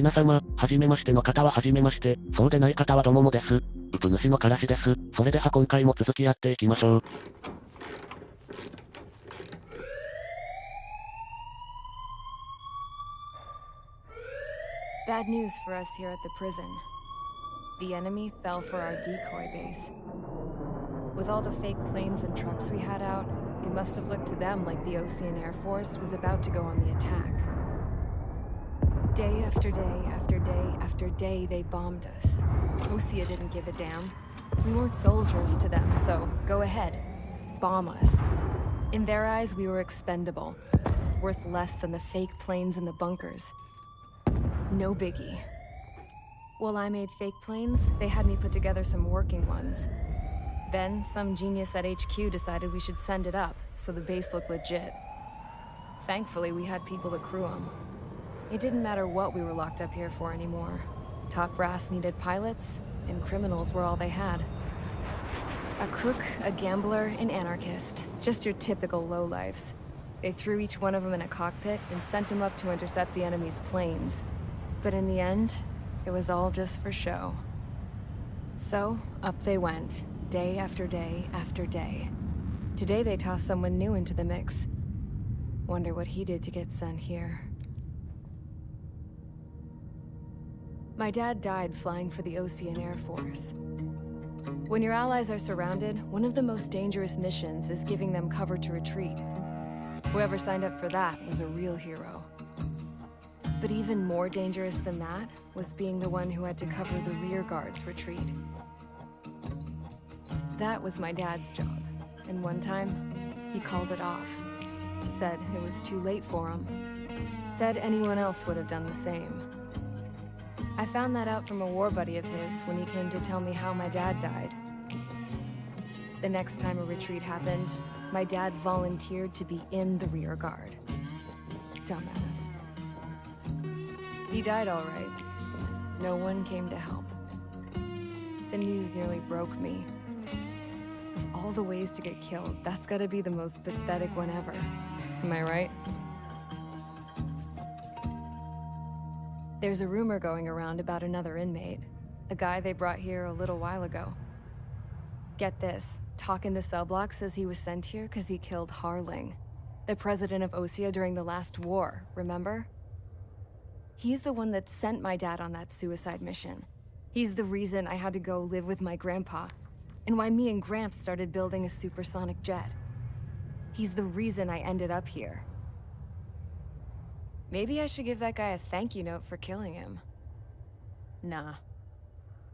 皆様、初めましての方は初めまして、そうでない方はどももです。うぷ主のからしです。それでは今回も続きやっていきましょう。Bad news for us here at the prison. The enemy fell for our decoy base. With all the fake planes and trucks we had out, it must have looked to them like the Ocean Air Force was about to go on the attack. Day after day after day after day, they bombed us. Osea didn't give a damn. We weren't soldiers to them, so go ahead. Bomb us. In their eyes, we were expendable. Worth less than the fake planes in the bunkers. No biggie. While I made fake planes, they had me put together some working ones. Then, some genius at HQ decided we should send it up, so the base looked legit. Thankfully, we had people to crew them. It didn't matter what we were locked up here for anymore. Top brass needed pilots, and criminals were all they had. A crook, a gambler, an anarchist. Just your typical lowlifes. They threw each one of them in a cockpit and sent them up to intercept the enemy's planes. But in the end, it was all just for show. So, up they went, day after day after day. Today they tossed someone new into the mix. Wonder what he did to get sent here. My dad died flying for the Ocean Air Force. When your allies are surrounded, one of the most dangerous missions is giving them cover to retreat. Whoever signed up for that was a real hero. But even more dangerous than that was being the one who had to cover the rear guard's retreat. That was my dad's job, and one time, he called it off. Said it was too late for him. Said anyone else would have done the same. I found that out from a war buddy of his when he came to tell me how my dad died. The next time a retreat happened, my dad volunteered to be in the rear guard. Dumbass. He died all right. No one came to help. The news nearly broke me. Of all the ways to get killed, that's gotta be the most pathetic one ever. Am I right? There's a rumor going around about another inmate. A guy they brought here a little while ago. Get this, talk in the cell block says he was sent here because he killed Harling, the president of Osea during the last war, remember? He's the one that sent my dad on that suicide mission. He's the reason I had to go live with my grandpa, and why me and Gramps started building a supersonic jet. He's the reason I ended up here. Maybe I should give that guy a thank you note for killing him. Nah.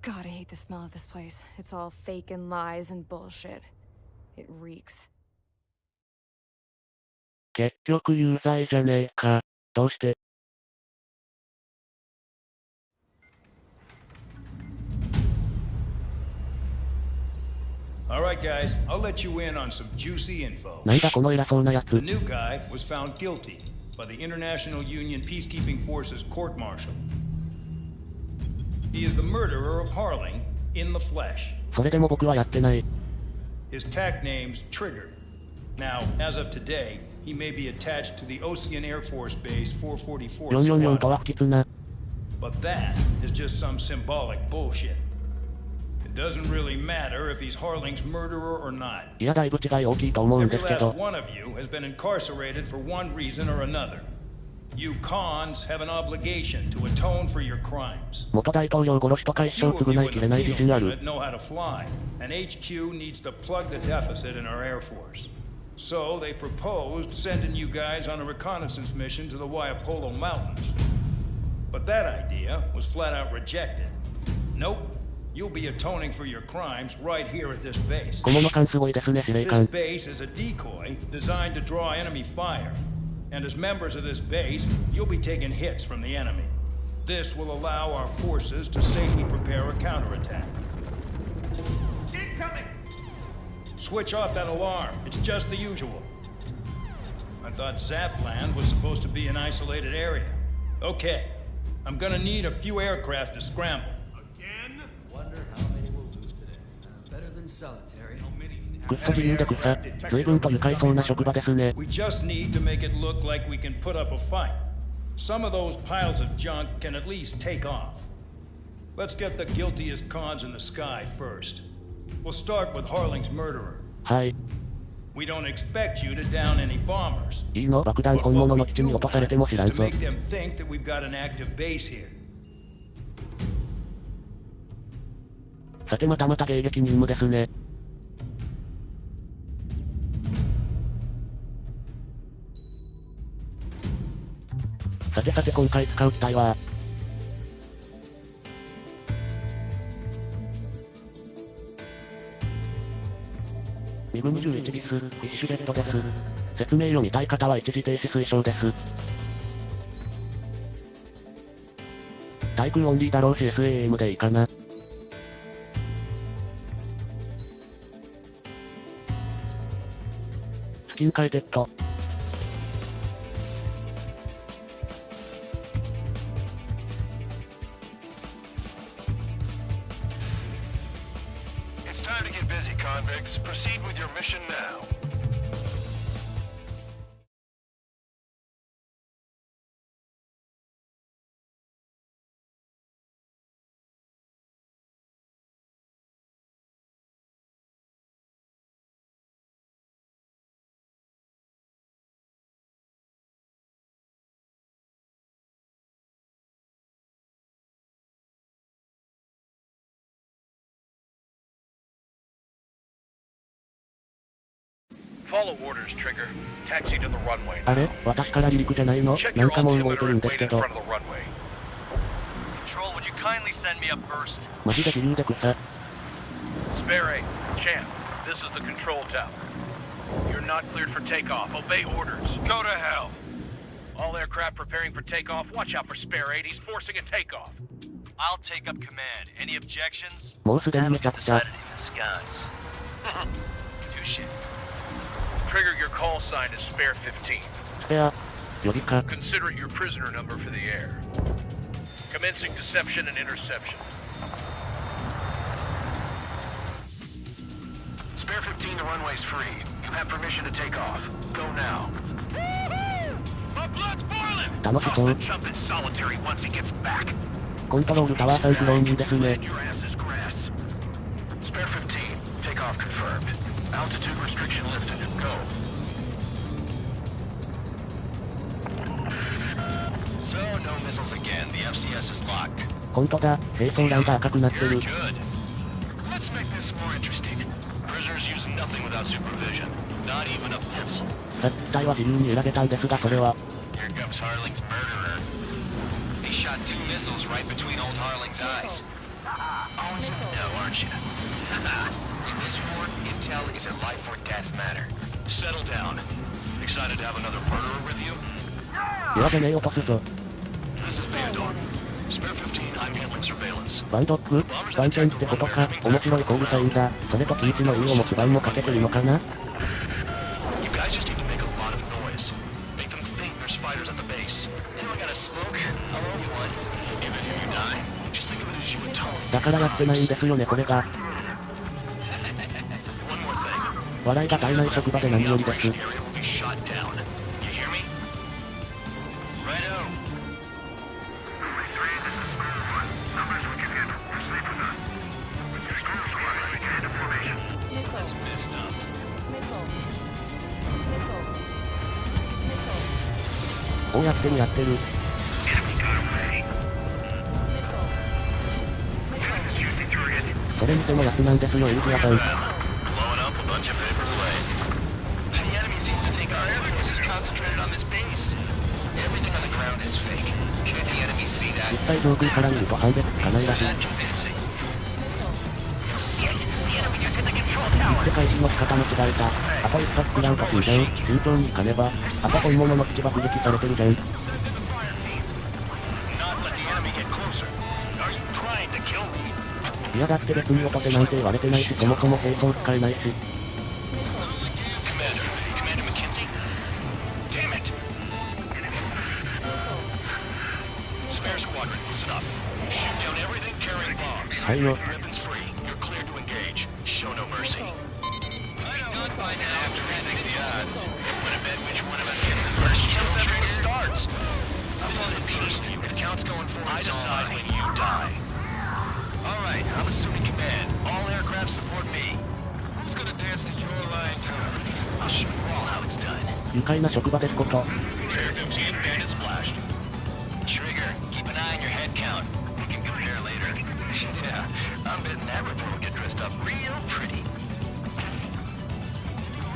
God, I hate the smell of this place. It's all fake and lies and bullshit. It reeks. 結局有罪じゃねえか。どうして？ Alright guys, I'll let you in on some juicy info. なんだこの偉そうなやつ。 The new guy was found guilty by the International Union Peacekeeping Forces court-martial. He is the murderer of Harling in the flesh. それでも僕はやってない。 His tack name's Trigger. Now, as of today, he may be attached to the Ocean Air Force Base 444 444とは不吉な。 But that is just some symbolic bullshit. It doesn't really matter if he's Harling's murderer or not. いやだいぶ違い大きいと思うんで Every すけ last ど。 one of you has been incarcerated for one reason or another. You cons have an obligation to atone for your crimes. 元大統領殺しとか一生 Few of you 償 in いき the れない自 field 信ある。 unit know how to fly, and HQ needs to plug the deficit in our Air Force. So they proposed sending you guys on a reconnaissance mission to the Waiapolo Mountains. But that idea was flat out rejected. Nope. You'll be atoning for your crimes right here at this base. 小物感すごいですね、司令 This 官。 base is a decoy designed to draw enemy fire. And as members of this base, you'll be taking hits from the enemy. This will allow our forces to safely prepare a counterattack. Incoming! Switch off that alarm. It's just the usual. I thought Zapland was supposed to be an isolated area. Okay. I'm gonna need a few aircraft to scramble. Again? Wonder how many we'll lose today. Better than solitary. How many can くっそ自由で草。随分と愉快そうな職場ですね。 We just need to make it look like we can put up a fight. Some of those piles of junk can at least take off. Let's get the guiltiest cons in the sky first. We'll start with Harling's murderer. はい。We don't expect you to down any bombers. いいの？爆弾本物の基地に落とされても知らんぞ。To make them think that we've got an active base here. さてまた迎撃任務ですね。さて今回使う機体はミグ21ビス、フィッシュジェットです。説明読みたい方は一時停止推奨です。対空オンリーだろうし SAM でいいかな。スキン変えてっと。Convicts, proceed with your mission now. Follow orders, Trigger. Taxi to the runway. あれ？私から離陸じゃないの？なんかもう動いてるんですけど。Control, would you kindly send me up first? マジで自由で草。Spare 8, Champ, this is the control tower. You're not cleared for takeoff. Obey orders. Go to hell. All aircraft preparing for takeoff. Watch out for Spare 8. He's forcing a takeoff. I'll take up command. Any objections? もうすでにめちゃくちゃ。Touche. Trigger, your call sign is Spare 15. スペア、よりか。 Consider it your prisoner number for the air. Commencing deception and interception. Spare 15, the runway's free. You have permission to take off. Go now. My blood's boiling! 楽しそう。 Jump in solitary once he gets back. コントロールタワーさんフローニンですね。 Your ass is grass. Spare 15, take off confirmed. Altitude restriction lifted. Go. So, no missiles again. The FCS is locked. 本当だ、兵装欄が赤くなってる。 Very good. Let's make this more interesting. Prisoners use nothing without supervision. Not even a pencil. さっき機体は自由に選べたんですが、それは。 Here comes Harling's murderer. He shot 2 missiles right between old Harling's eyes. Always in the know, aren't you? In this war, intel is a life or death matter. Settle down. Excited to have another murderer with you? 弱でねえ落とすぞ。 This is Bandor. Spare 15, I'm handling surveillance. バンドック？バンチェンってことか。面白いコールサインだ。それと禁止の意を持つ番もかけてるのかな？ You guys just need to make a lot of noise. Make them think there's fighters at the base. Anyone got a smoke? I'll roll you one. If and you die, just think of it as you and Tony. だからやってないんですよね、これが。 One more thing. 笑いが絶えない職場で何よりです。 Area will be shot down. You hear me? Righto. That's messed up. こうやってるやってる。それにしてもやつなんですよ、エルジアさん。 Blowing up a bunch of paper away. The enemy seems to think our air force is concentrated on this base. Everything on the ground is fake. Can't the enemy see that? 実際上空から見ると判別つかないらしい。 Not convincing. 世界一の仕方間違えた。あと一発食らうと死んじゃう。慎重に行かねば。あと本物の口爆撃されてるじゃん。 Not let the enemy get closer. Are you trying to kill me? いやだって別に落とせなんて言われてないし、そもそも兵装使えないし。 Commander McKenzie? Damn it! Spare squadron, listen up. Shoot down everything carrying bombs. はいよ。 Weapons free. You're cleared to engage. Show no mercy. Be done by now. After the odds. Want to bet which one of us gets the first kill after it starts? This is a peace. If counts going forward, I decide when you die. All right, I'm assuming command. All aircraft support me. Who's gonna dance to your line tune? I'll show you all how it's done. 愉快な職場ですこと。 Trigger 15, bandit splashed. Trigger, keep an eye on your head count. We can compare later. Yeah, I'm betting that report will get dressed up real pretty.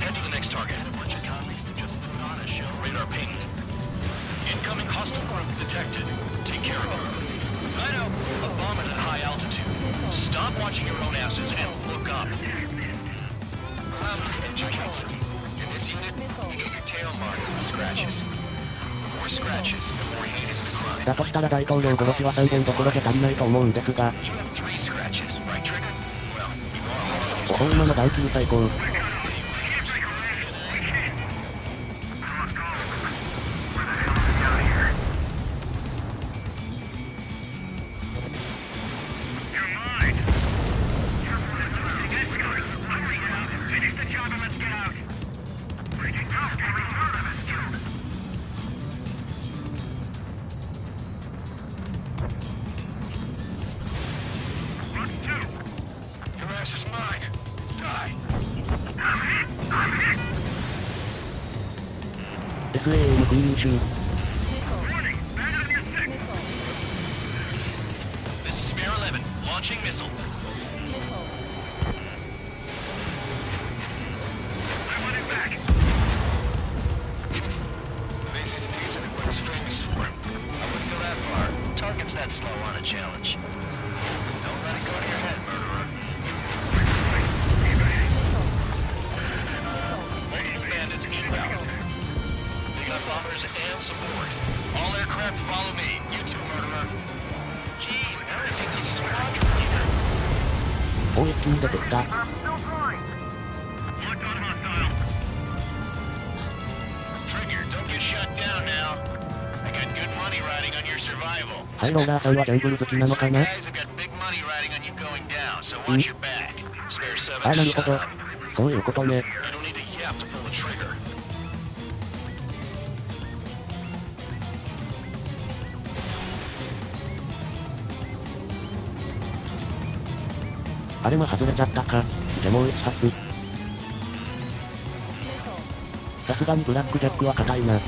Head to the next target. A bunch of convicts to just put on a show. Radar pinged. Incoming hostile group detected. Take care of them. I know. A bomb at a high altitude. Stop watching your own asses and look up. In this unit, you get your tail marked with scratches. The more scratches, the more heinous the crime. だとしたら大統領殺しは3件どころで足りないと思うんですが。You have 3 scratches, right, Trigger? Well, you are all おほんまのダンキル最高。SAM 空優秀。This is Spare 11, launching missile. I want it back. This is decent at what he's famous for. I wouldn't go that far. Target's that slow on a challenge. Don't let it go to your head, murderer. Multiple bandits inbound. They got bombers and support. All aircraft follow me. You too, murderer. Gee, now I think he's squadron leader. お一気に出てきた。Trigger, don't get shut down now. I got good money riding on your survival. ハイローラーさんはギャンブル好きなのかな。 Guys have got big money riding on you going down, so watch your back. Spare 7, あ、なるほど。そういうことね。 You don't need a yap to pull the trigger. あれも外れちゃったか。でもう一発。さすがにブラックジャックは硬いな。人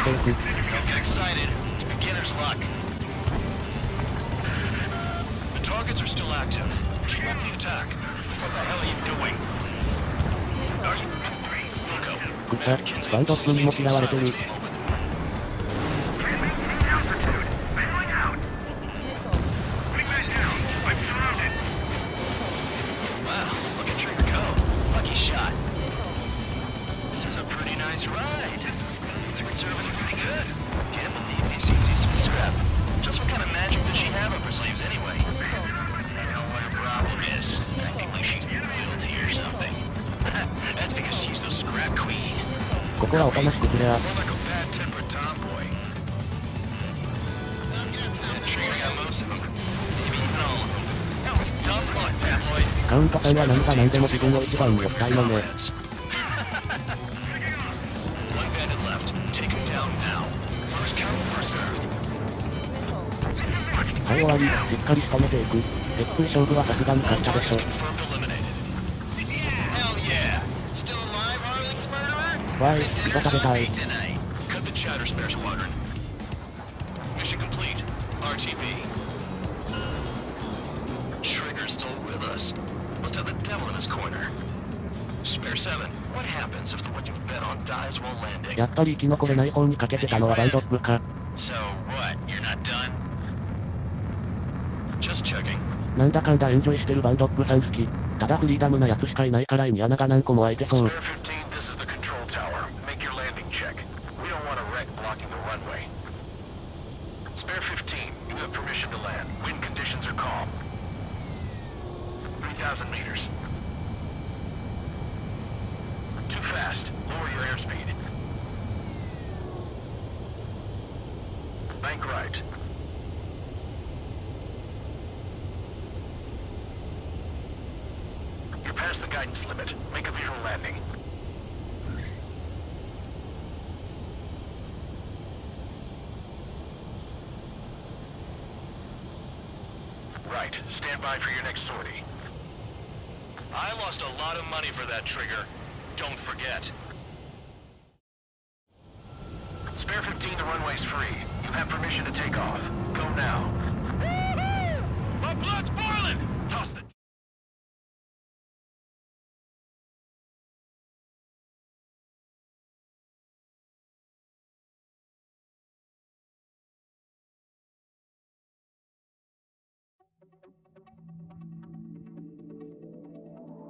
生 Don't get excited. It's beginner's luck. The targets are still active. Keep up the attack. What the hell are you doing? Are you... Look 草、バンドップにも嫌われてる。Wow, look at Trigger go. Lucky shot. This is a pretty nice ride. Secret Service is pretty good. Can't believe he seems to be strapped. Just what kind of magic does she have up her sleeves anyway? I know what her problem is. Acting like she's royalty or something. That's because she's the scrap queen. ここはおとなしくすりゃ。 More like a bad-tempered tomboy. And Trigger got most of them. Maybe even all of them. That was dumb on tabloid. カウントさんは何が何でも自分を一番に置きたいのね。 One bandit left. Take him down now. First come, first served. はい、終わり。しっかり仕留めていく。鉄風勝負はさすがに勝ったでしょ。 Confirmed eliminated. Hell yeah. Still alive, Harling's murderer? わい、ピザ食べたい。 Tonight. Cut the chatter, Spare Squadron. Mission complete. RTB. Trigger's still with us. Must have the devil in his corner. Spare 7. What happens if the one you've bet on dies while landing? やっぱり生き残れない方にかけてたのはバイドッグか。 So what? You're not done? Just checking. なんだかんだエンジョイしてるバンドッグさん好き。ただフリーダムなやつしかいないから胃に穴が何個も開いてそう。 Spare 15, this is the control tower. Make your landing check. We don't want a wreck blocking the runway. Spare 15, you have permission to land. Wind conditions are calm. 3,000 meters. Too fast. Lower your airspeed. Bank right. There's the guidance limit. Make a visual landing. Right. Stand by for your next sortie. I lost a lot of money for that trigger. Don't forget. Spare 15, the runway's free. You have permission to take off. Go now. My blood's boiling! Toss the...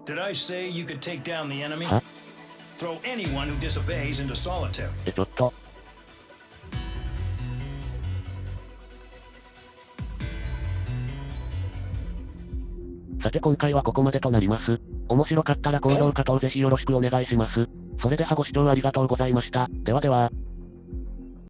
Did I say you could take down the enemy? は Throw anyone who disobeys into solitary. ちょっと。さて今回はここまでとなります。面白かったら高評価等ぜひよろしくお願いします。それではご視聴ありがとうございました。ではでは。